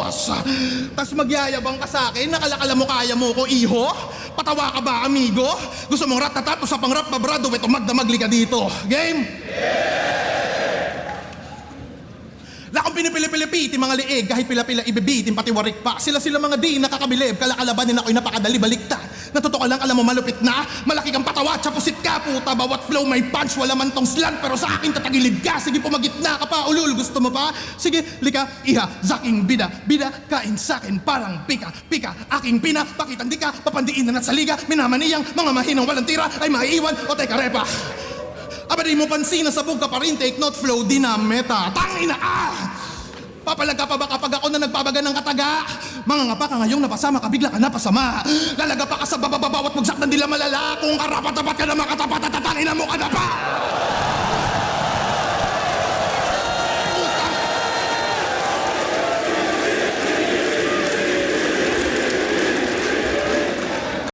tas magyayabang ka sa akin, nakalakala mo kaya mo ko, iho? Patawa ka ba, amigo? Gusto mong rat-tatat o sa pang-rap na brado, ito magdamagli ka dito. Game? Lakong pinipili-pilipiti, mga liig, kahit pila-pila ibibitin, pati warik pa. Sila mga di nakakabilib, kalakalabanin ako'y napakadali baliktad. Natuto ka lang, alam mo malupit na, malaki kang patawa, tsapusit ka, puta, bawat flow may punch, wala man tong slant, pero sa akin tatagilid ka, sige pumagitna ka pa, ulul, gusto mo pa? Sige, lika, iha, zaking bida, kain sakin, parang pika, aking pina, pakitang di ka, papandiinan at saliga, minamaniyang, mga mahinang walang tira, ay maiiwan, o teka repa. Aba di mo pansin na sabog ka pa rin, take note, flow, di na meta. Tangina ka! Papalag ka pa ba kapag ako na nagpabaga ng kataga? Mga ngapa ka ngayong napasama ka, bigla ka napasama. Lalaga pa ka sa bababawat magsak ng dila malala. Kung karapat-tapat ka na makatapat at tatangina mo ka na pa!